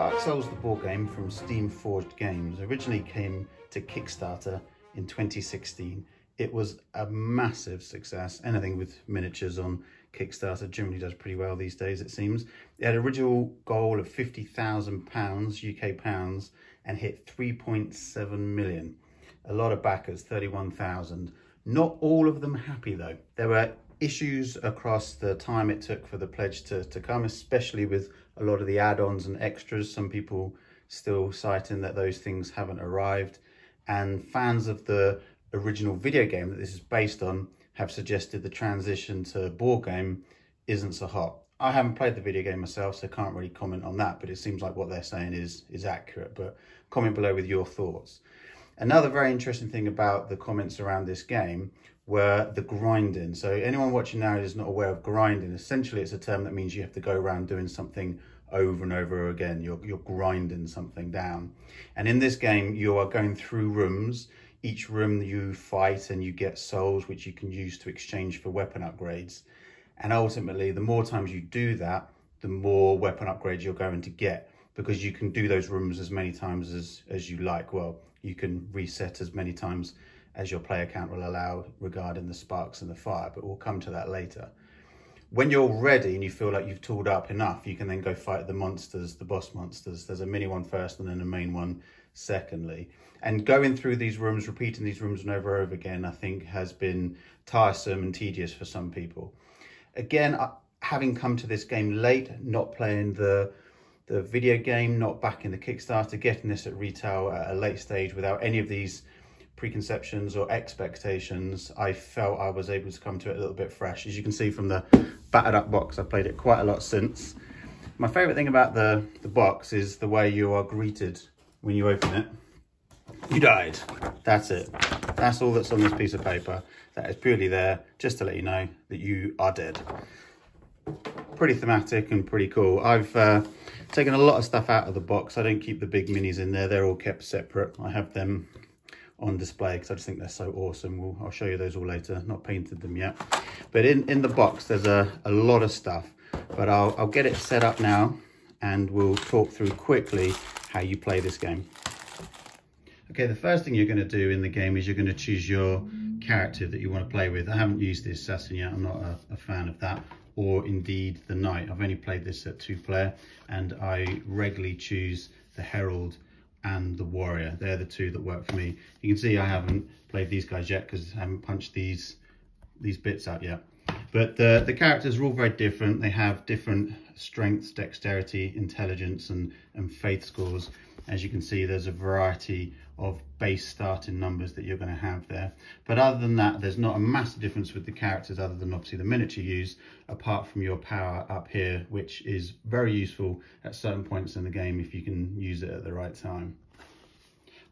Dark Souls, the board game from Steam Forged Games, originally came to Kickstarter in 2016. It was a massive success. Anything with miniatures on Kickstarter generally does pretty well these days, it seems. It had an original goal of £50,000 UK pounds and hit 3.7 million. A lot of backers, 31,000. Not all of them happy though. There were issues across the time it took for the pledge to come, especially with a lot of the add-ons and extras. Some people still citing that those things haven't arrived. And fans of the original video game that this is based on have suggested the transition to board game isn't so hot. I haven't played the video game myself, so can't really comment on that, but it seems like what they're saying is accurate. But comment below with your thoughts. Another very interesting thing about the comments around this game were the grinding. So anyone watching now who's not aware of grinding, essentially it's a term that means you have to go around doing something over and over again. You're grinding something down. And in this game, you are going through rooms. Each room you fight and you get souls, which you can use to exchange for weapon upgrades. And ultimately, the more times you do that, the more weapon upgrades you're going to get, because you can do those rooms as many times as you like. Well, you can reset as many times as your player count will allow regarding the sparks and the fire, but we'll come to that later. When you're ready and you feel like you've tooled up enough, you can then go fight the monsters, the boss monsters. There's a mini one first and then a main one secondly. And going through these rooms, repeating these rooms and over again, I think has been tiresome and tedious for some people. Again, having come to this game late, not playing the video game, not backing the Kickstarter, getting this at retail at a late stage without any of these preconceptions or expectations, I felt I was able to come to it a little bit fresh. As you can see from the battered up box, I've played it quite a lot since. My favorite thing about the box is the way you are greeted when you open it. You died. That's it. That's all that's on this piece of paper. That is purely there just to let you know that you are dead. Pretty thematic and pretty cool. I've taken a lot of stuff out of the box. I don't keep the big minis in there. They're all kept separate. I have them on display because I just think they're so awesome. I'll show you those all later. Not painted them yet. But in the box, there's a lot of stuff. But I'll get it set up now and we'll talk through quickly how you play this game. Okay, the first thing you're going to do in the game is you're going to choose your character that you want to play with. I haven't used the assassin yet. I'm not a fan of that, or indeed the knight. I've only played this at 2-player, and I regularly choose the herald and the warrior. They're the two that work for me. You can see I haven't played these guys yet because I haven't punched these bits out yet. But the characters are all very different. They have different strengths, dexterity, intelligence, and faith scores. As you can see, there's a variety of base starting numbers that you're going to have there. But other than that, there's not a massive difference with the characters other than obviously the miniature you use, apart from your power up here, which is very useful at certain points in the game if you can use it at the right time.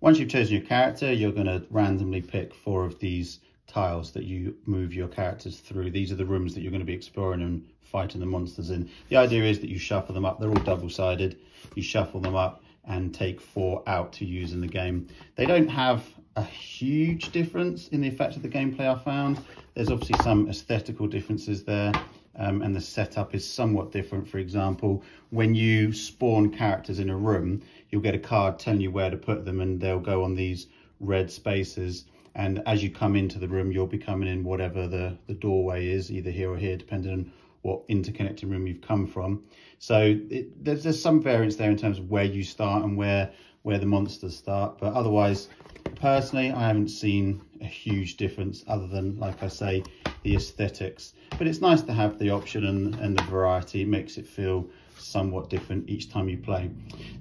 Once you've chosen your character, you're going to randomly pick 4 of these tiles that you move your characters through. These are the rooms that you're going to be exploring and fighting the monsters in. The idea is that you shuffle them up. They're all double-sided. You shuffle them up and take 4 out to use in the game. They don't have a huge difference in the effect of the gameplay I found. There's obviously some aesthetical differences there, and the setup is somewhat different. For example, when you spawn characters in a room, you'll get a card telling you where to put them, and they'll go on these red spaces. And as you come into the room, you'll be coming in whatever the doorway is, either here or here, depending on what interconnecting room you've come from. So there's some variance there in terms of where you start and where the monsters start. But otherwise, personally, I haven't seen a huge difference other than, like I say, the aesthetics. But it's nice to have the option and the variety. It makes it feel somewhat different each time you play.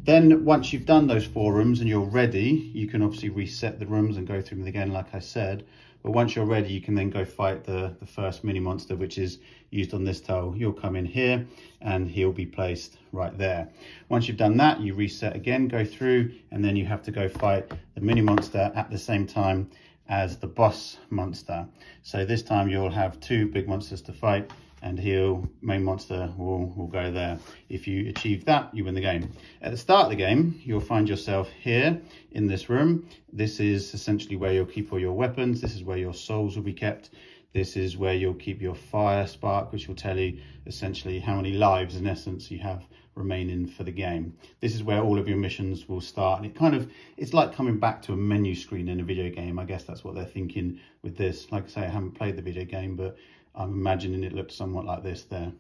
Then once you've done those 4 rooms and you're ready, you can obviously reset the rooms and go through them again, like I said. But once you're ready, you can then go fight the first mini monster, which is used on this tile. You'll come in here and he'll be placed right there. Once you've done that, you reset again, go through, and then you have to go fight the mini monster at the same time as the boss monster. So this time you'll have 2 big monsters to fight, and main monster will go there. If you achieve that, you win the game. At the start of the game, you'll find yourself here in this room. This is essentially where you'll keep all your weapons. This is where your souls will be kept. This is where you'll keep your fire spark, which will tell you essentially how many lives in essence you have remaining for the game. This is where all of your missions will start, and it's like coming back to a menu screen in a video game. I guess that's what they're thinking with this. Like I say, I haven't played the video game, but I'm imagining it looked somewhat like this there.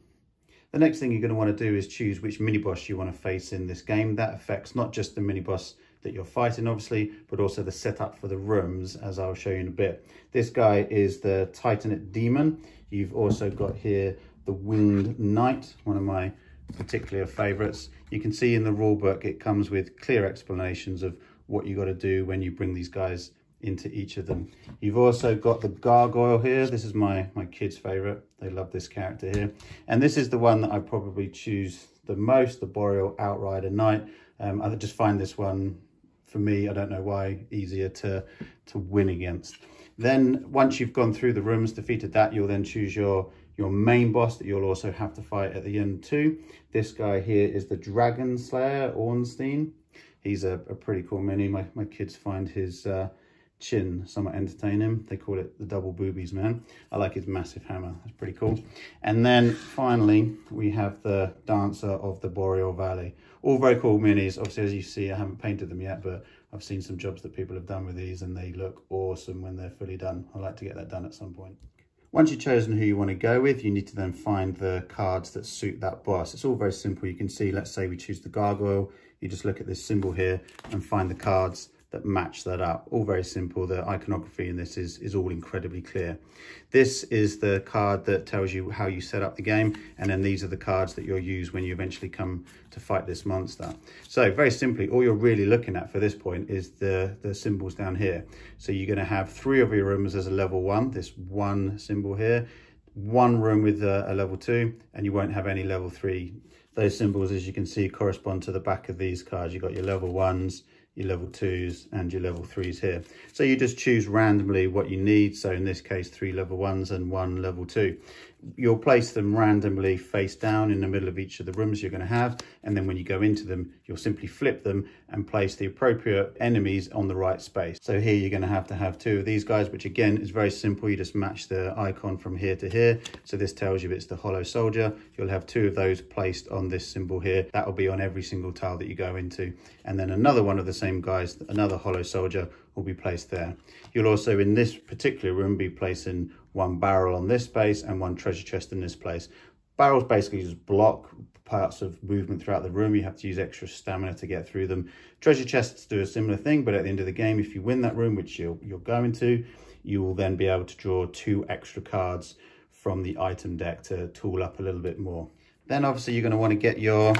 The next thing you're going to want to do is choose which mini boss you want to face in this game. That affects not just the mini boss that you're fighting, obviously, but also the setup for the rooms, as I'll show you in a bit. This guy is the Titanate Demon. You've also got here the Winged Knight, one of my particular favorites. You can see in the rulebook it comes with clear explanations of what you got to do when you bring these guys into each of them. You've also got the Gargoyle here. This is my kids' favorite. They love this character here, and this is the one that I probably choose the most, the Boreal Outrider Knight. I just find this one, for me, I don't know why, easier to win against. Then once you've gone through the rooms, defeated that, you'll then choose your main boss that you'll also have to fight at the end too. This guy here is the Dragon Slayer, Ornstein. He's a pretty cool mini. My kids find his chin somewhat entertaining. They call it the double boobies man. I like his massive hammer. That's pretty cool. And then finally we have the Dancer of the Boreal Valley. All very cool minis. Obviously, as you see, I haven't painted them yet, but I've seen some jobs that people have done with these and they look awesome when they're fully done. I'd like to get that done at some point. Once you've chosen who you want to go with, you need to then find the cards that suit that boss. It's all very simple. You can see, let's say we choose the Gargoyle. You just look at this symbol here and find the cards that match that up. All very simple. The iconography in this is all incredibly clear. This is the card that tells you how you set up the game, and then these are the cards that you'll use when you eventually come to fight this monster. So very simply, all you're really looking at for this point is the symbols down here. So you're going to have 3 of your rooms as a level 1, this one symbol here, 1 room with a level 2, and you won't have any level 3. Those symbols, as you can see, correspond to the back of these cards. You've got your level 1s, your level 2s and your level 3s here. So you just choose randomly what you need. So in this case, 3 level 1s and 1 level 2. You'll place them randomly face down in the middle of each of the rooms you're going to have. And then when you go into them, you'll simply flip them and place the appropriate enemies on the right space. So here you're going to have 2 of these guys, which again is very simple. You just match the icon from here to here. So this tells you it's the Hollow Soldier. You'll have 2 of those placed on this symbol here. That will be on every single tile that you go into. And then another one of the same guys, another Hollow Soldier, will be placed there. You'll also in this particular room be placing 1 barrel on this space and 1 treasure chest in this place. Barrels basically just block parts of movement throughout the room. You have to use extra stamina to get through them. Treasure chests do a similar thing, but at the end of the game, if you win that room, which you're going to, you will then be able to draw 2 extra cards from the item deck to tool up a little bit more. Then obviously you're going to want to get your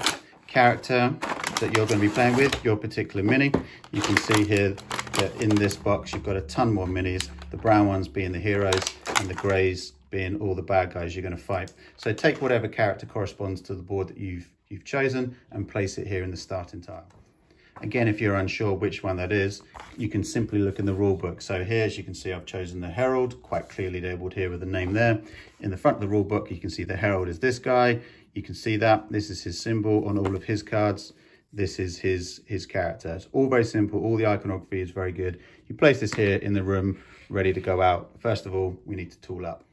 character that you're going to be playing with, your particular mini. You can see here that in this box you've got a ton more minis, the brown ones being the heroes and the greys being all the bad guys you're going to fight. So take whatever character corresponds to the board that you've chosen and place it here in the starting tile. Again, if you're unsure which one that is, you can simply look in the rule book. So here, as you can see, I've chosen the Herald, quite clearly labeled here with the name there. In the front of the rule book, you can see the Herald is this guy. You can see that this is his symbol on all of his cards. This is his character. It's all very simple. All the iconography is very good. You place this here in the room, ready to go out. First of all, we need to tool up.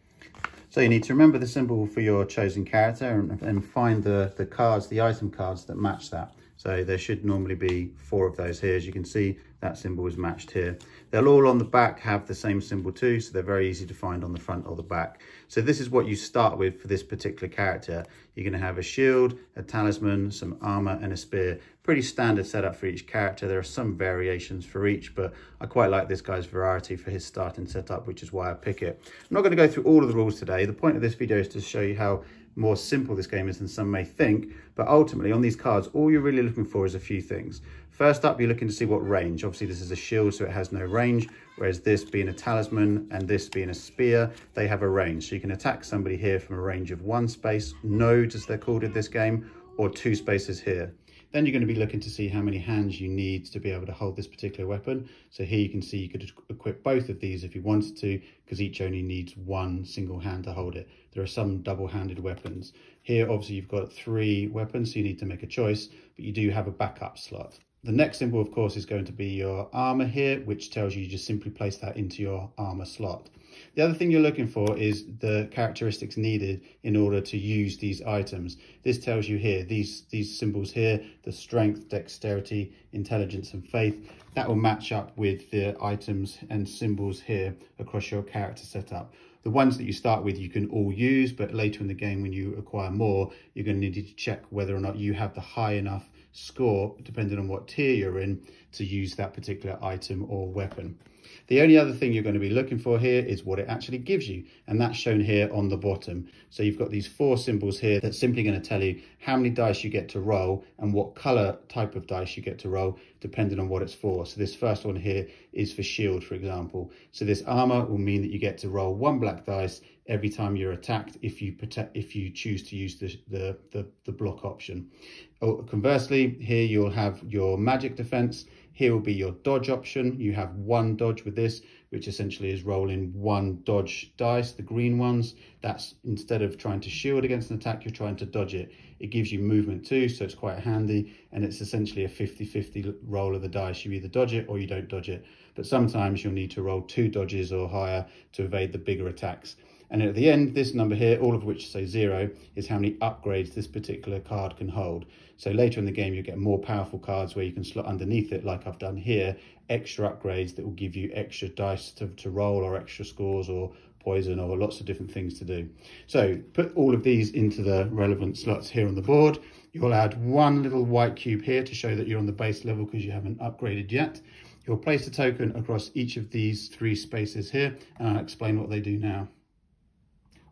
So you need to remember the symbol for your chosen character and find the cards, the item cards that match that. So there should normally be 4 of those here. As you can see, that symbol is matched here. They'll all on the back have the same symbol too, so they're very easy to find on the front or the back. So this is what you start with for this particular character. You're going to have a shield, a talisman, some armor and a spear. Pretty standard setup for each character. There are some variations for each, but I quite like this guy's variety for his starting setup, which is why I pick it. I'm not going to go through all of the rules today. The point of this video is to show you how more simple this game is than some may think, but ultimately on these cards, all you're really looking for is a few things. First up, you're looking to see what range. Obviously this is a shield, so it has no range, whereas this being a talisman and this being a spear, they have a range. So you can attack somebody here from a range of 1 space, nodes as they're called in this game, or 2 spaces here. Then you're going to be looking to see how many hands you need to be able to hold this particular weapon. So here you can see you could equip both of these if you wanted to, because each only needs 1 single hand to hold it. There are some double-handed weapons. Here, obviously, you've got 3 weapons, so you need to make a choice, but you do have a backup slot. The next symbol, of course, is going to be your armor here, which tells you just simply place that into your armor slot. The other thing you're looking for is the characteristics needed in order to use these items. This tells you here, these symbols here, the strength, dexterity, intelligence, and faith, that will match up with the items and symbols here across your character setup. The ones that you start with you can all use, but later in the game when you acquire more, you're going to need to check whether or not you have the high enough score, depending on what tier you're in, to use that particular item or weapon. The only other thing you're going to be looking for here is what it actually gives you, and that's shown here on the bottom. So you've got these 4 symbols here that's simply going to tell you how many dice you get to roll and what color type of dice you get to roll, depending on what it's for. So this first one here is for shield, for example. So this armor will mean that you get to roll 1 black dice every time you're attacked if you choose to use the block option. Or conversely, here you'll have your magic defense. Here will be your dodge option. You have 1 dodge with this, which essentially is rolling 1 dodge dice, the green ones. That's instead of trying to shield against an attack, you're trying to dodge it. It gives you movement too, so it's quite handy, and it's essentially a 50-50 roll of the dice. You either dodge it or you don't dodge it. But sometimes you'll need to roll 2 dodges or higher to evade the bigger attacks. And at the end, this number here, all of which say 0, is how many upgrades this particular card can hold. So later in the game, you get more powerful cards where you can slot underneath it, like I've done here, extra upgrades that will give you extra dice to roll, or extra scores, or poison, or lots of different things to do. So put all of these into the relevant slots here on the board. You'll add 1 little white cube here to show that you're on the base level because you haven't upgraded yet. You'll place a token across each of these 3 spaces here, and I'll explain what they do now.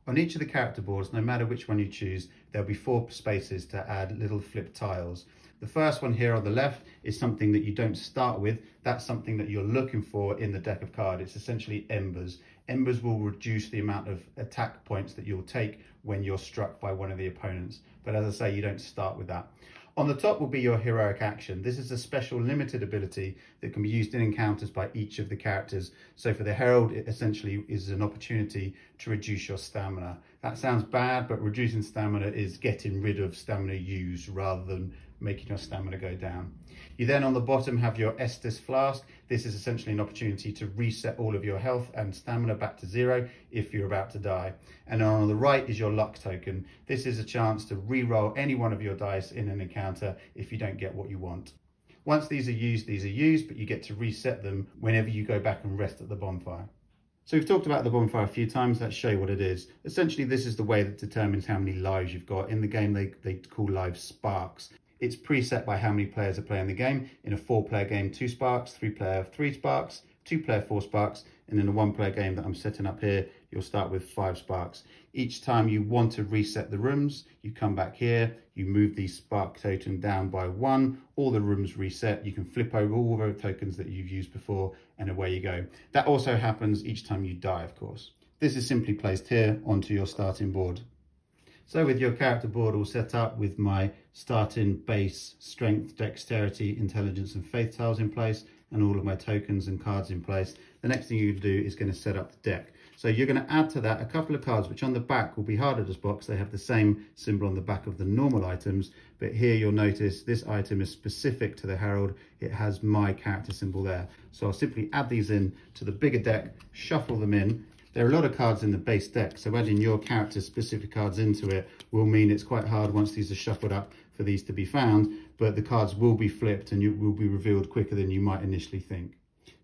On each of the character boards, no matter which one you choose, there'll be 4 spaces to add little flip tiles. The first one here on the left is something that you don't start with. That's something that you're looking for in the deck of cards. It's essentially embers. Embers will reduce the amount of attack points that you'll take when you're struck by one of the opponents. But as I say, you don't start with that. On the top will be your heroic action. This is a special limited ability that can be used in encounters by each of the characters. So for the Herald, it essentially is an opportunity to reduce your stamina. That sounds bad, but reducing stamina is getting rid of stamina used rather than making your stamina go down. You then on the bottom have your Estus Flask. This is essentially an opportunity to reset all of your health and stamina back to 0 if you're about to die. And on the right is your luck token. This is a chance to re-roll any one of your dice in an encounter if you don't get what you want. Once these are used, but you get to reset them whenever you go back and rest at the bonfire. So we've talked about the bonfire a few times. Let's show you what it is. Essentially, this is the way that determines how many lives you've got. In the game, they call lives sparks. It's preset by how many players are playing the game. In a 4-player game, 2 sparks, 3-player, 3 sparks, 2-player, 4 sparks, and in a 1-player game that I'm setting up here, you'll start with 5 sparks. Each time you want to reset the rooms, you come back here, you move the spark token down by 1, all the rooms reset, you can flip over all the tokens that you've used before, and away you go. That also happens each time you die, of course. This is simply placed here onto your starting board. So with your character board all set up with my starting base strength, dexterity, intelligence and faith tiles in place, and all of my tokens and cards in place, the next thing you do is going to set up the deck. So you're going to add to that a couple of cards which on the back will be harder to spot because they have the same symbol on the back of the normal items, but here you'll notice this item is specific to the Herald. It has my character symbol there. So I'll simply add these in to the bigger deck, shuffle them in. There are a lot of cards in the base deck, so adding your character's specific cards into it will mean it's quite hard once these are shuffled up for these to be found, but the cards will be flipped and you will be revealed quicker than you might initially think.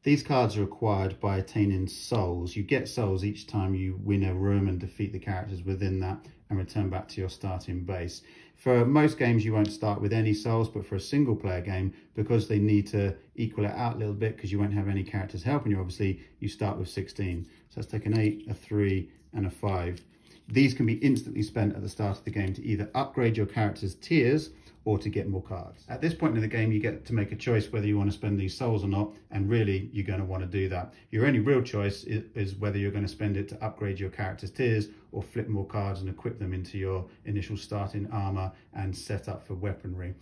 These cards are acquired by attaining souls. You get souls each time you win a room and defeat the characters within that and return back to your starting base. For most games, you won't start with any souls, but for a single player game, because they need to equal it out a little bit because you won't have any characters helping you, obviously, you start with 16. So let's take an 8, a 3, and a 5. These can be instantly spent at the start of the game to either upgrade your character's tiers or to get more cards. At this point in the game, you get to make a choice whether you want to spend these souls or not, and really, you're going to want to do that. Your only real choice is whether you're going to spend it to upgrade your character's tiers or flip more cards and equip them into your initial starting armor and set up for weaponry.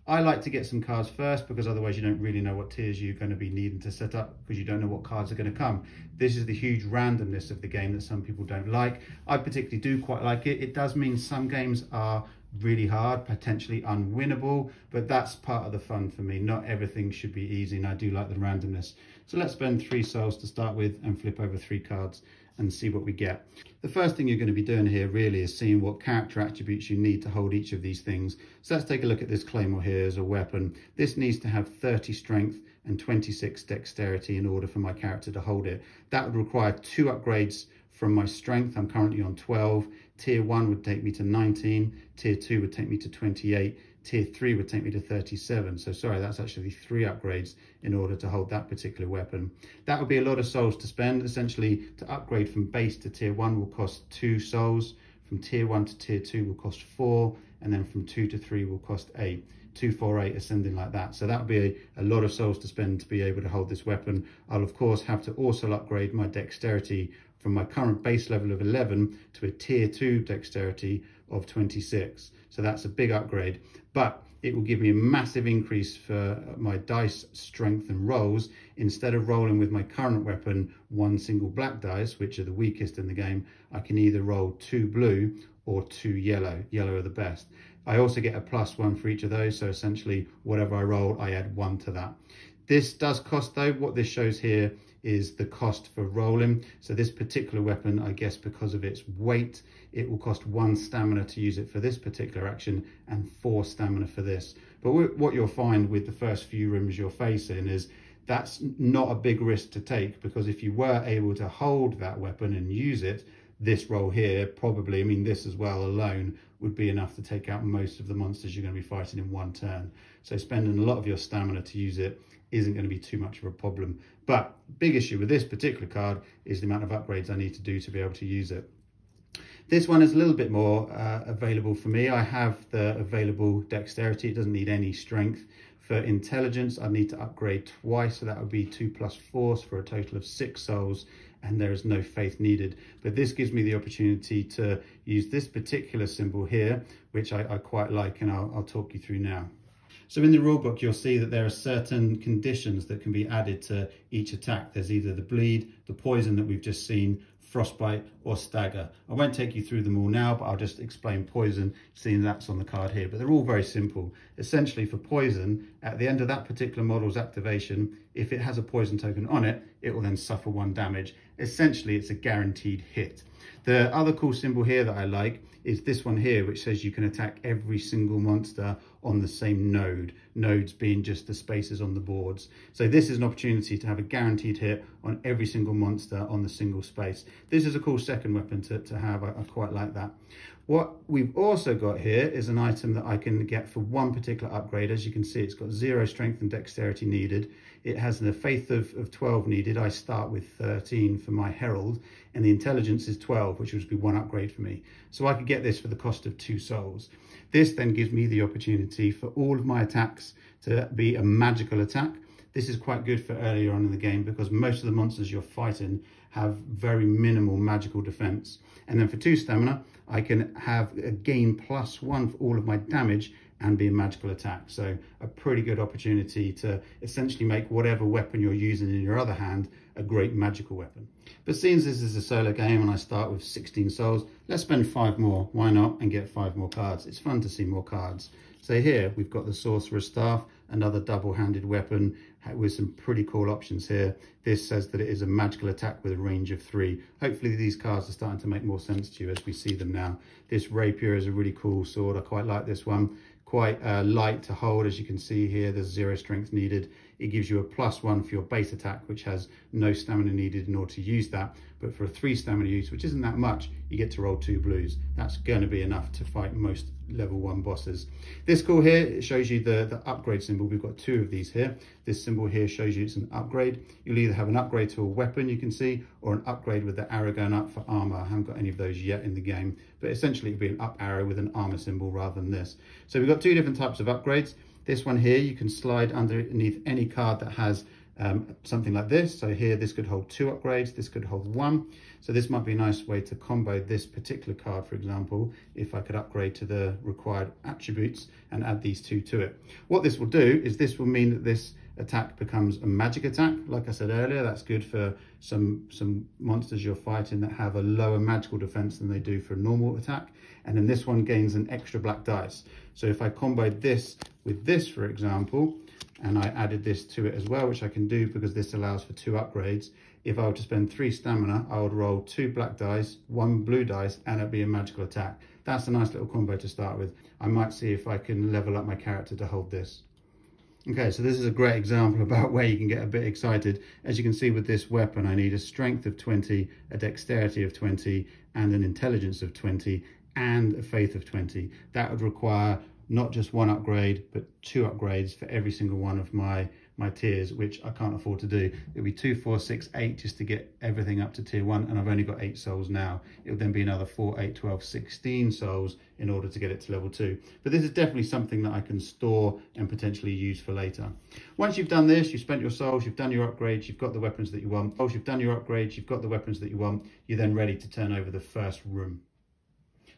I like to get some cards first because otherwise you don't really know what tiers you're going to be needing to set up because you don't know what cards are going to come. This is the huge randomness of the game that some people don't like. I particularly do quite like it. It does mean some games are really hard, potentially unwinnable, but that's part of the fun for me. Not everything should be easy, and I do like the randomness. So let's spend 3 souls to start with and flip over 3 cards and see what we get. The first thing you're going to be doing here really is seeing what character attributes you need to hold each of these things. So let's take a look at this claymore here as a weapon. This needs to have 30 strength and 26 dexterity in order for my character to hold it. That would require 2 upgrades from my strength. I'm currently on 12. Tier 1 would take me to 19. Tier 2 would take me to 28. Tier 3 would take me to 37. So sorry, that's actually 3 upgrades in order to hold that particular weapon. That would be a lot of souls to spend. Essentially, to upgrade from base to tier 1 will cost 2 souls. From tier 1 to tier 2 will cost 4. And then from 2 to 3 will cost 8. 2, 4, 8, ascending like that. So that would be a lot of souls to spend to be able to hold this weapon. I'll of course have to also upgrade my dexterity from my current base level of 11 to a tier 2 dexterity of 26. So that's a big upgrade, but it will give me a massive increase for my dice strength and rolls. Instead of rolling with my current weapon 1 single black dice, which are the weakest in the game, I can either roll 2 blue or 2 yellow. Yellow are the best. I also get a +1 for each of those, so essentially whatever I roll, I add 1 to that. This does cost though. What this shows here is the cost for rolling. So this particular weapon, I guess because of its weight, it will cost 1 stamina to use it for this particular action and 4 stamina for this. But what you'll find with the first few rooms you're facing is that's not a big risk to take, because if you were able to hold that weapon and use it, this roll here probably, I mean this as well alone, would be enough to take out most of the monsters you're going to be fighting in 1 turn. So spending a lot of your stamina to use it isn't going to be too much of a problem. But big issue with this particular card is the amount of upgrades I need to do to be able to use it. This one is a little bit more available for me. I have the available dexterity. It doesn't need any strength. For intelligence, I need to upgrade twice, so that would be 2 + force for a total of 6 souls, and there is no faith needed. But this gives me the opportunity to use this particular symbol here, which I quite like, and I'll talk you through now. So in the rulebook, you'll see that there are certain conditions that can be added to each attack. There's either the bleed, the poison that we've just seen, frostbite, or stagger. I won't take you through them all now, but I'll just explain poison, seeing that's on the card here. But they're all very simple. Essentially for poison, at the end of that particular model's activation, if it has a poison token on it, it will then suffer 1 damage. Essentially, it's a guaranteed hit. The other cool symbol here that I like is this one here, which says you can attack every single monster on the same node, nodes being just the spaces on the boards. So this is an opportunity to have a guaranteed hit on every single monster on the single space. This is a cool second weapon to have. I quite like that. What we've also got here is an item that I can get for 1 particular upgrade. As you can see, it's got 0 strength and dexterity needed. It has a faith of 12 needed. I start with 13 for my herald, and the intelligence is 12, which would be 1 upgrade for me. So I could get this for the cost of 2 souls. This then gives me the opportunity for all of my attacks to be a magical attack. This is quite good for earlier on in the game, because most of the monsters you're fighting have very minimal magical defense. And then for 2 stamina, I can have a gain +1 for all of my damage and be a magical attack. So a pretty good opportunity to essentially make whatever weapon you're using in your other hand a great magical weapon. But since this is a solo game and I start with 16 souls, let's spend 5 more. Why not? And get 5 more cards. It's fun to see more cards. So here we've got the Sorcerer's Staff, another double-handed weapon with some pretty cool options here. This says that it is a magical attack with a range of 3. Hopefully these cards are starting to make more sense to you as we see them now. This rapier is a really cool sword. I quite like this one. Quite light to hold, as you can see here. There's 0 strength needed. It gives you a +1 for your base attack, which has no stamina needed in order to use that. But for a 3 stamina use, which isn't that much, you get to roll 2 blues. That's going to be enough to fight most level 1 bosses. This cool here, it shows you the upgrade symbol. We've got 2 of these here. This symbol here shows you it's an upgrade. You'll either have an upgrade to a weapon, you can see, or an upgrade with the arrow going up for armor. I haven't got any of those yet in the game, but essentially it'll be an up arrow with an armor symbol rather than this. So we've got 2 different types of upgrades. This one here, you can slide underneath any card that has something like this. So here, this could hold 2 upgrades, this could hold 1. So this might be a nice way to combo this particular card, for example, if I could upgrade to the required attributes and add these 2 to it. What this will do is this will mean that this attack becomes a magic attack. Like I said earlier, that's good for some monsters you're fighting that have a lower magical defense than they do for a normal attack. And then this one gains an extra black dice. So if I comboed this with this, for example, and I added this to it as well, which I can do because this allows for 2 upgrades. If I were to spend 3 stamina, I would roll 2 black dice, 1 blue dice, and it'd be a magical attack. That's a nice little combo to start with. I might see if I can level up my character to hold this. Okay, so this is a great example about where you can get a bit excited. As you can see with this weapon, I need a strength of 20, a dexterity of 20, and an intelligence of 20, and a faith of 20. That would require not just 1 upgrade, but 2 upgrades for every single one of my tiers, which I can't afford to do. It'll be 2, 4, 6, 8 just to get everything up to tier 1, and I've only got 8 souls now. It would then be another 4, 8, 12, 16 souls in order to get it to level 2. But this is definitely something that I can store and potentially use for later. Once you've done this, you've spent your souls, you've done your upgrades, you've got the weapons that you want. Once you've done your upgrades, you've got the weapons that you want, you're then ready to turn over the first room.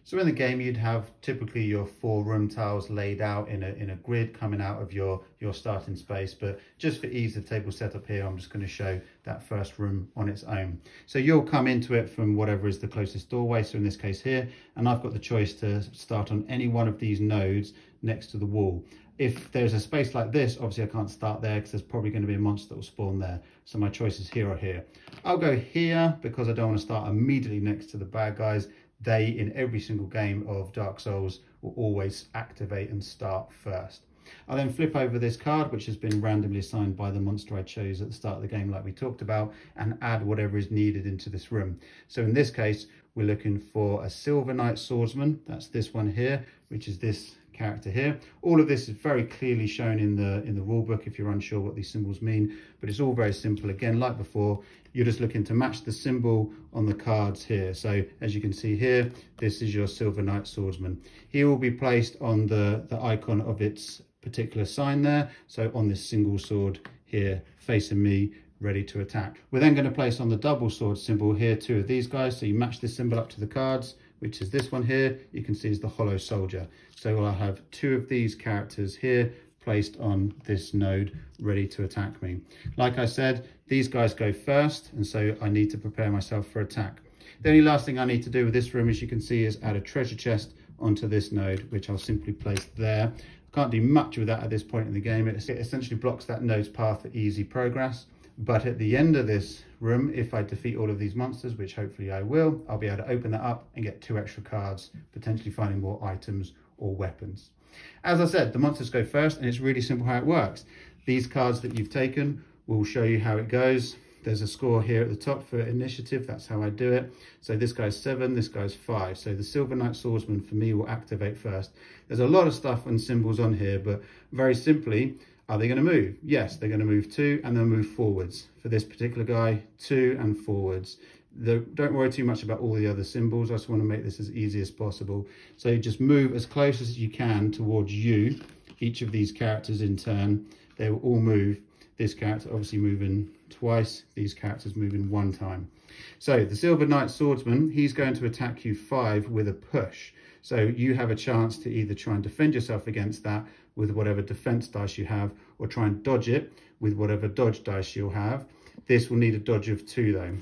So in the game, you'd have typically your 4 room tiles laid out in a grid coming out of your starting space. But just for ease of table setup here, I'm just going to show that first room on its own. So you'll come into it from whatever is the closest doorway. So in this case here, and I've got the choice to start on any one of these nodes next to the wall. If there's a space like this, obviously I can't start there because there's probably going to be a monster that will spawn there. So my choice is here or here. I'll go here because I don't want to start immediately next to the bad guys. They, in every single game of Dark Souls, will always activate and start first. I'll then flip over this card, which has been randomly assigned by the monster I chose at the start of the game, like we talked about, and add whatever is needed into this room. So in this case, we're looking for a Silver Knight Swordsman. That's this one here, which is this character here. All of this is very clearly shown in the rule book if you're unsure what these symbols mean, but it's all very simple. Again, like before, you're just looking to match the symbol on the cards here. So as you can see here, this is your Silver Knight Swordsman. He will be placed on the icon of its particular sign there. So on this single sword here, facing me, ready to attack. We're then going to place on the double sword symbol here 2 of these guys. So you match this symbol up to the cards, which is this one here, you can see is the Hollow Soldier. So I'll have 2 of these characters here placed on this node, ready to attack me. Like I said, these guys go first, and so I need to prepare myself for attack. The only last thing I need to do with this room, as you can see, is add a treasure chest onto this node, which I'll simply place there. I can't do much with that at this point in the game. It essentially blocks that node's path for easy progress. But at the end of this room, if I defeat all of these monsters, which hopefully I will, I'll be able to open that up and get 2 extra cards, potentially finding more items or weapons. As I said, the monsters go first, and it's really simple how it works. These cards that you've taken will show you how it goes. There's a score here at the top for initiative. That's how I do it. So this guy's 7, this guy's 5. So the Silver Knight Swordsman for me will activate first. There's a lot of stuff and symbols on here, but very simply, are they going to move? Yes, they're going to move 2 and they'll move forwards. For this particular guy, 2 and forwards. Don't worry too much about all the other symbols. I just want to make this as easy as possible. So you just move as close as you can towards you. Each of these characters in turn, they will all move. This character obviously moving twice, these characters moving 1 time. So the Silver Knight Swordsman, he's going to attack you 5 with a push. So you have a chance to either try and defend yourself against that with whatever defense dice you have, or try and dodge it with whatever dodge dice you'll have. This will need a dodge of 2 though.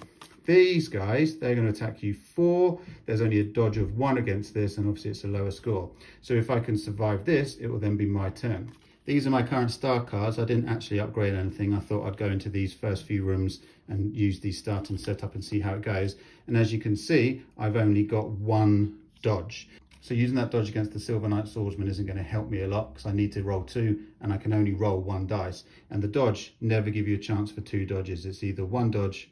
These guys, they're going to attack you 4. There's only a dodge of 1 against this, and obviously it's a lower score. So if I can survive this, it will then be my turn. These are my current star cards. I didn't actually upgrade anything. I thought I'd go into these first few rooms and use these start and set up and see how it goes. And as you can see, I've only got 1 dodge. So using that dodge against the Silver Knight Swordsman isn't going to help me a lot because I need to roll 2 and I can only roll 1 dice. And the dodge never give you a chance for 2 dodges. It's either 1 dodge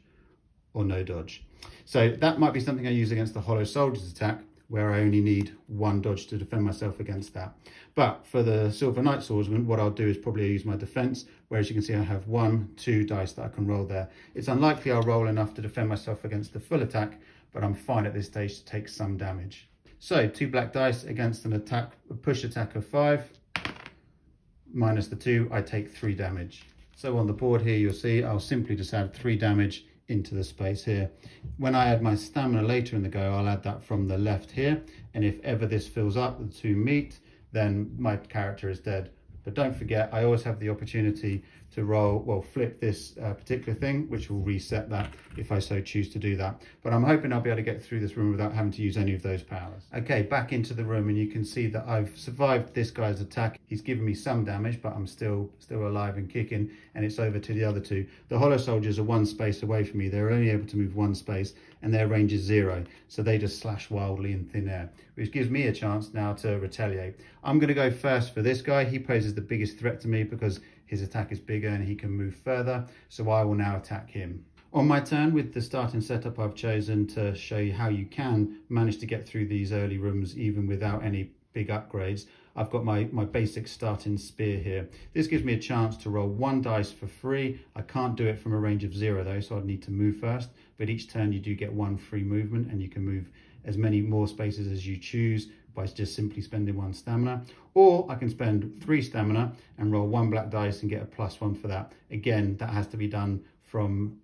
or no dodge. So that might be something I use against the Hollow Soldier's attack, where I only need 1 dodge to defend myself against that. But for the Silver Knight Swordsman, what I'll do is probably use my defense, whereas you can see I have 1, 2 dice that I can roll there. It's unlikely I'll roll enough to defend myself against the full attack, but I'm fine at this stage to take some damage. So 2 black dice against an attack, a push attack of 5, minus the 2, I take 3 damage. So on the board here, you'll see I'll simply just add 3 damage into the space here. When I add my stamina later in the go, I'll add that from the left here. And if ever this fills up, the 2 meet, then my character is dead But don't forget, I always have the opportunity to roll, well, flip this particular thing, which will reset that if I so choose to do that. But I'm hoping I'll be able to get through this room without having to use any of those powers. Okay, back into the room, and you can see that I've survived this guy's attack. He's given me some damage, but I'm still alive and kicking, and it's over to the other two. The hollow soldiers are one space away from me. They're only able to move one space, and their range is 0. So they just slash wildly in thin air, which gives me a chance now to retaliate. I'm gonna go first for this guy. He poses the biggest threat to me because his attack is bigger and he can move further. So I will now attack him. On my turn, with the starting setup, I've chosen to show you how you can manage to get through these early rooms even without any big upgrades. I've got my basic starting spear here. This gives me a chance to roll 1 dice for free. I can't do it from a range of 0 though, so I'd need to move first. But each turn you do get 1 free movement, and you can move as many more spaces as you choose by just simply spending 1 stamina. Or I can spend 3 stamina and roll 1 black dice and get a +1 for that. Again, that has to be done from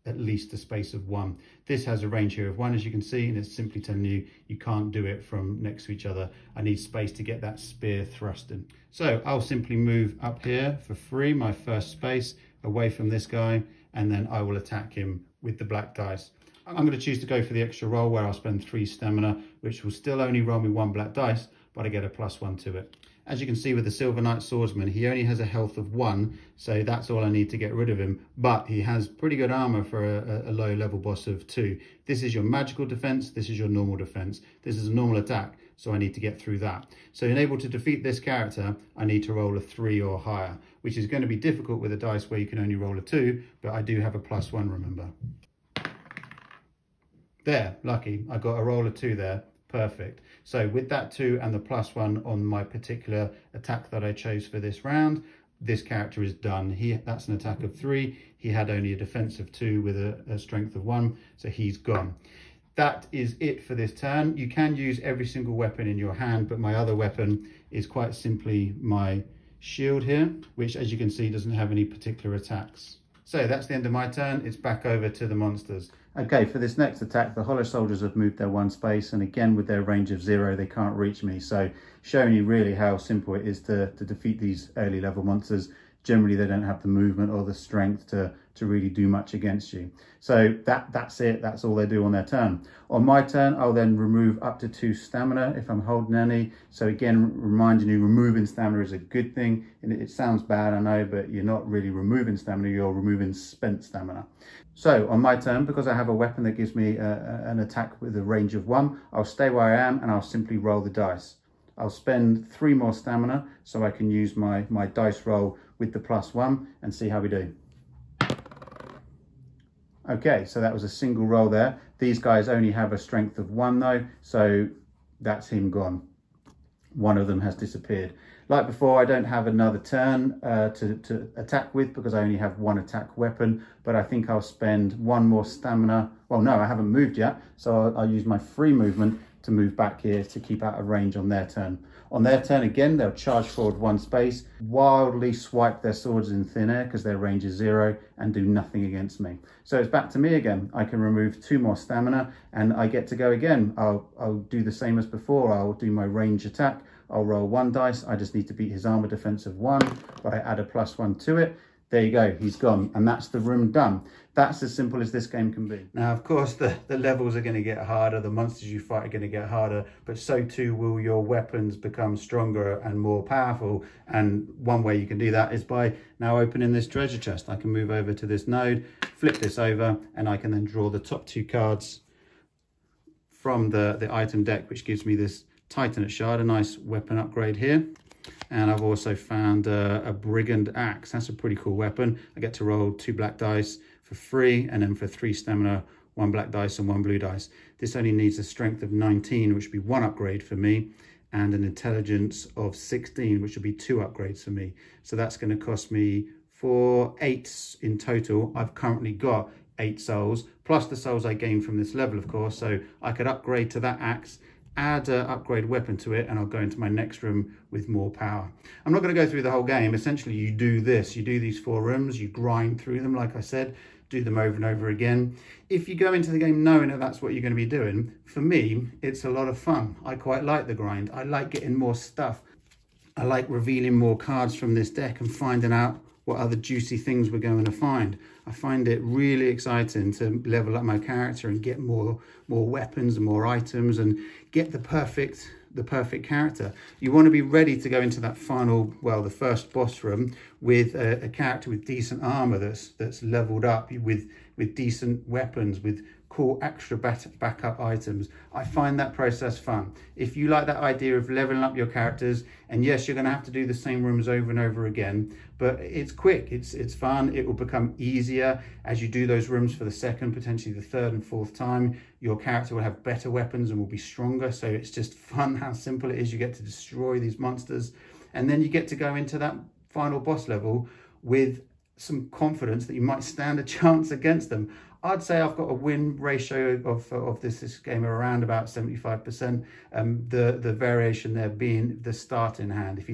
at least a space of 1. This has a range here of 1, as you can see, and it's simply telling you you can't do it from next to each other. I need space to get that spear thrust in. So I'll simply move up here for free, my first space, away from this guy, and then I will attack him with the black dice. I'm going to choose to go for the extra roll where I'll spend 3 stamina, which will still only roll me 1 black dice, but I get a +1 to it. As you can see with the Silver Knight Swordsman, he only has a health of 1, so that's all I need to get rid of him. But he has pretty good armor for a low level boss of 2. This is your magical defense, this is your normal defense. This is a normal attack, so I need to get through that. So in able to defeat this character, I need to roll a 3 or higher, which is going to be difficult with a dice where you can only roll a 2, but I do have a +1, remember. There, lucky, I got a roll of 2 there. Perfect. So with that 2 and the +1 on my particular attack that I chose for this round, this character is done. That's an attack of 3. He had only a defense of 2 with a strength of 1, so he's gone. That is it for this turn. You can use every single weapon in your hand, but my other weapon is quite simply my shield here, which, as you can see, doesn't have any particular attacks. So that's the end of my turn. It's back over to the monsters. Okay, for this next attack, the hollow soldiers have moved their 1 space, and again with their range of 0, they can't reach me. So showing you really how simple it is to defeat these early level monsters. Generally, they don't have the movement or the strength to really do much against you. So that's it. That's all they do on their turn. On my turn, I'll then remove up to 2 stamina if I'm holding any. So again, reminding you, removing stamina is a good thing. And it sounds bad, I know, but you're not really removing stamina, you're removing spent stamina. So on my turn, because I have a weapon that gives me an attack with a range of 1, I'll stay where I am and I'll simply roll the dice. I'll spend 3 more stamina so I can use my dice roll with the +1 and see how we do. Okay, so that was a single roll there. These guys only have a strength of 1 though, so that's him gone. One of them has disappeared. Like before, I don't have another turn to attack with because I only have 1 attack weapon, but I think I'll spend 1 more stamina. Well, no, I haven't moved yet, so I'll use my free movement to move back here to keep out of range on their turn. On their turn again, they'll charge forward 1 space, wildly swipe their swords in thin air because their range is 0 and do nothing against me. So it's back to me again. I can remove 2 more stamina and I get to go again. I'll do the same as before. I'll do my range attack. I'll roll 1 dice. I just need to beat his armor defense of 1, but I add a +1 to it. There you go, he's gone, and that's the room done. That's as simple as this game can be. Now, of course, the levels are going to get harder, the monsters you fight are going to get harder, but so too will your weapons become stronger and more powerful. And one way you can do that is by now opening this treasure chest. I can move over to this node, flip this over, and I can then draw the top 2 cards from the item deck, which gives me this Titanate Shard, a nice weapon upgrade here. And I've also found a Brigand Axe. That's a pretty cool weapon. I get to roll 2 black dice for free, and then for 3 stamina, 1 black dice and 1 blue dice. This only needs a strength of 19, which would be 1 upgrade for me, and an intelligence of 16, which would be 2 upgrades for me. So that's going to cost me 4 8s in total. I've currently got 8 souls, plus the souls I gained from this level, of course. So I could upgrade to that axe, add an upgrade weapon to it, and I'll go into my next room with more power. I'm not going to go through the whole game. Essentially, you do this. You do these 4 rooms, you grind through them, like I said, do them over and over again. If you go into the game knowing that that's what you're going to be doing, for me, it's a lot of fun. I quite like the grind. I like getting more stuff. I like revealing more cards from this deck and finding out what other juicy things we're going to find. I find it really exciting to level up my character and get more weapons and more items and get the perfect character. You want to be ready to go into that final, well, the first boss room with a character with decent armor that's leveled up, with decent weapons, with cool extra backup items. I find that process fun. If you like that idea of leveling up your characters, and yes, you're going to have to do the same rooms over and over again, but it's quick, it's fun. It will become easier as you do those rooms for the second, potentially the third and fourth time. Your character will have better weapons and will be stronger. So it's just fun how simple it is. You get to destroy these monsters, and then you get to go into that final boss level with some confidence that you might stand a chance against them. I'd say I've got a win ratio of this game around about 75%. The variation there being the starting hand.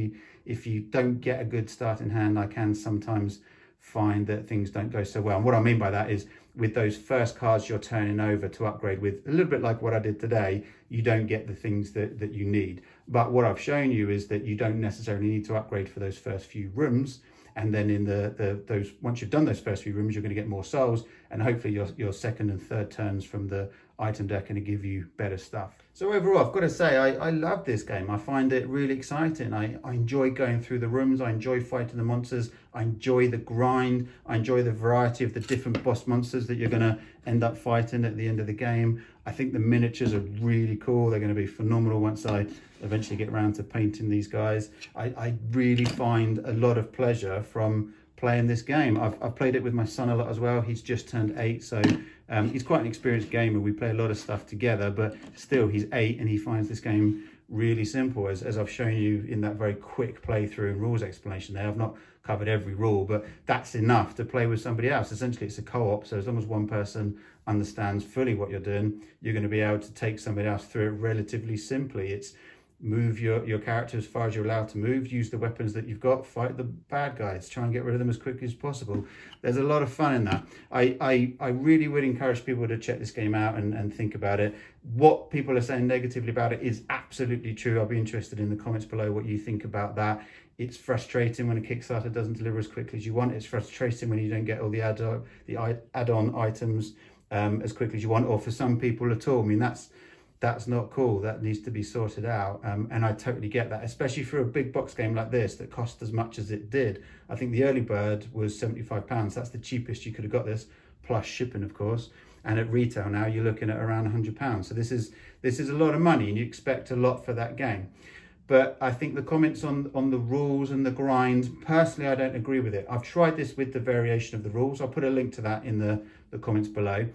If you don't get a good starting hand, I can sometimes find that things don't go so well. And what I mean by that is with those first cards you're turning over to upgrade with, a little bit like what I did today, you don't get the things that you need. But what I've shown you is that you don't necessarily need to upgrade for those first few rooms. And then in those once you've done those first few rooms, you're going to get more souls, and hopefully your second and third turns from the item deck are going to give you better stuff. So overall, I've got to say, I love this game. I find it really exciting. I enjoy going through the rooms. I enjoy fighting the monsters. I enjoy the grind. I enjoy the variety of the different boss monsters that you're going to end up fighting at the end of the game. I think the miniatures are really cool. They're going to be phenomenal once I eventually get around to painting these guys. I really find a lot of pleasure from playing this game. I've played it with my son a lot as well. He's just turned 8, so he's quite an experienced gamer. We play a lot of stuff together, but still he's 8 and he finds this game really simple, as I've shown you in that very quick playthrough and rules explanation there. I've not covered every rule, but that's enough to play with somebody else. Essentially it's a co-op, so as long as one person understands fully what you're doing, you're going to be able to take somebody else through it relatively simply. It's move your character as far as you're allowed to move, use the weapons that you've got, fight the bad guys, try and get rid of them as quickly as possible. There's a lot of fun in that. I really would encourage people to check this game out and think about it. What people are saying negatively about it is absolutely true. I'll be interested in the comments below what you think about that. It's frustrating when a Kickstarter doesn't deliver as quickly as you want. It's frustrating when you don't get all the add-on items as quickly as you want, or for some people at all. I mean, that's not cool. That needs to be sorted out. And I totally get that, especially for a big box game like this that cost as much as it did. I think the early bird was £75. That's the cheapest you could have got this, plus shipping, of course. And at retail now, you're looking at around £100. So this is a lot of money, and you expect a lot for that game. But I think the comments on the rules and the grind, personally, I don't agree with it. I've tried this with the variation of the rules. I'll put a link to that in the comments below.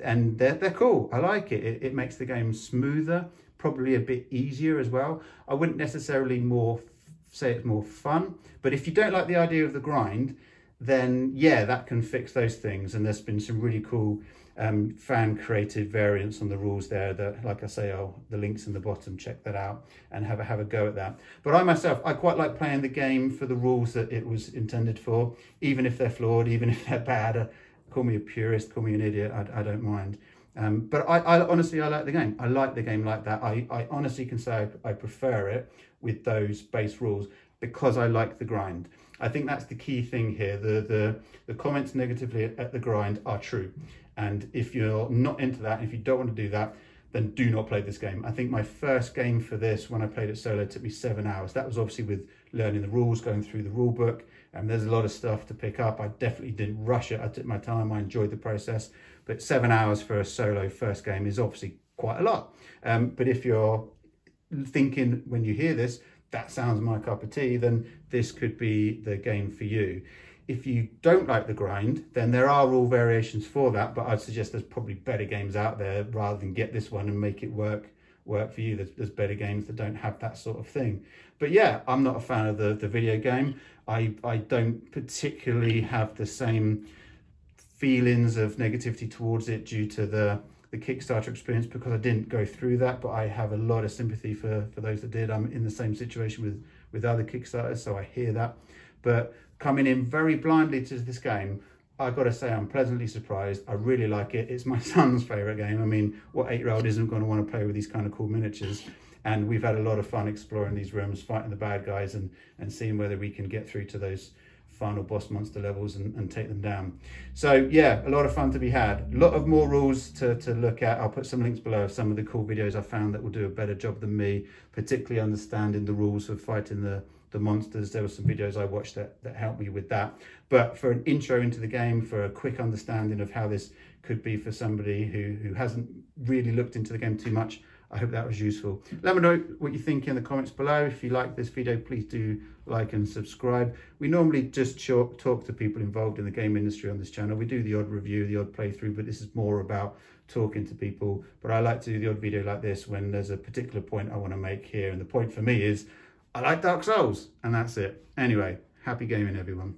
And they're cool. I like it. It makes the game smoother, probably a bit easier as well. I wouldn't necessarily say it's more fun. But if you don't like the idea of the grind, then yeah, that can fix those things. And there's been some really cool fan created variants on the rules there that, like I say, the links in the bottom, check that out and have a go at that. But I myself, I quite like playing the game for the rules that it was intended for, even if they're flawed, even if they're bad. Call me a purist, call me an idiot, I don't mind. But I honestly, I like the game. I like the game like that. I honestly can say I prefer it with those base rules because I like the grind. I think that's the key thing here. The comments negatively at the grind are true. And if you're not into that, if you don't want to do that, then do not play this game. I think my first game for this, when I played it solo, took me 7 hours. That was obviously with learning the rules, going through the rule book. There's a lot of stuff to pick up. I definitely didn't rush it. I took my time. I enjoyed the process. But 7 hours for a solo first game is obviously quite a lot. But if you're thinking when you hear this, that sounds my cup of tea, then this could be the game for you. If you don't like the grind, then there are rule variations for that, but I'd suggest there's probably better games out there rather than get this one and make it work for you. There's better games that don't have that sort of thing. But yeah, I'm not a fan of the video game. I don't particularly have the same feelings of negativity towards it due to the Kickstarter experience, because I didn't go through that, but I have a lot of sympathy for those that did. I'm in the same situation with other Kickstarters, so I hear that. But coming in very blindly to this game, I've got to say I'm pleasantly surprised. I really like it. It's my son's favourite game. I mean, what 8-year-old isn't going to want to play with these kind of cool miniatures? And we've had a lot of fun exploring these rooms, fighting the bad guys, and seeing whether we can get through to those final boss monster levels and take them down. So yeah, a lot of fun to be had. A lot of more rules to look at. I'll put some links below of some of the cool videos I found that will do a better job than me, particularly understanding the rules of fighting the monsters. There were some videos I watched that helped me with that. But for an intro into the game, for a quick understanding of how this could be for somebody who hasn't really looked into the game too much, I hope that was useful. Let me know what you think in the comments below. If you like this video, please do like and subscribe. We normally just talk to people involved in the game industry on this channel. We do the odd review, the odd playthrough, but this is more about talking to people. But I like to do the odd video like this when there's a particular point I want to make here. And the point for me is I like Dark Souls, and that's it. Anyway, happy gaming, everyone.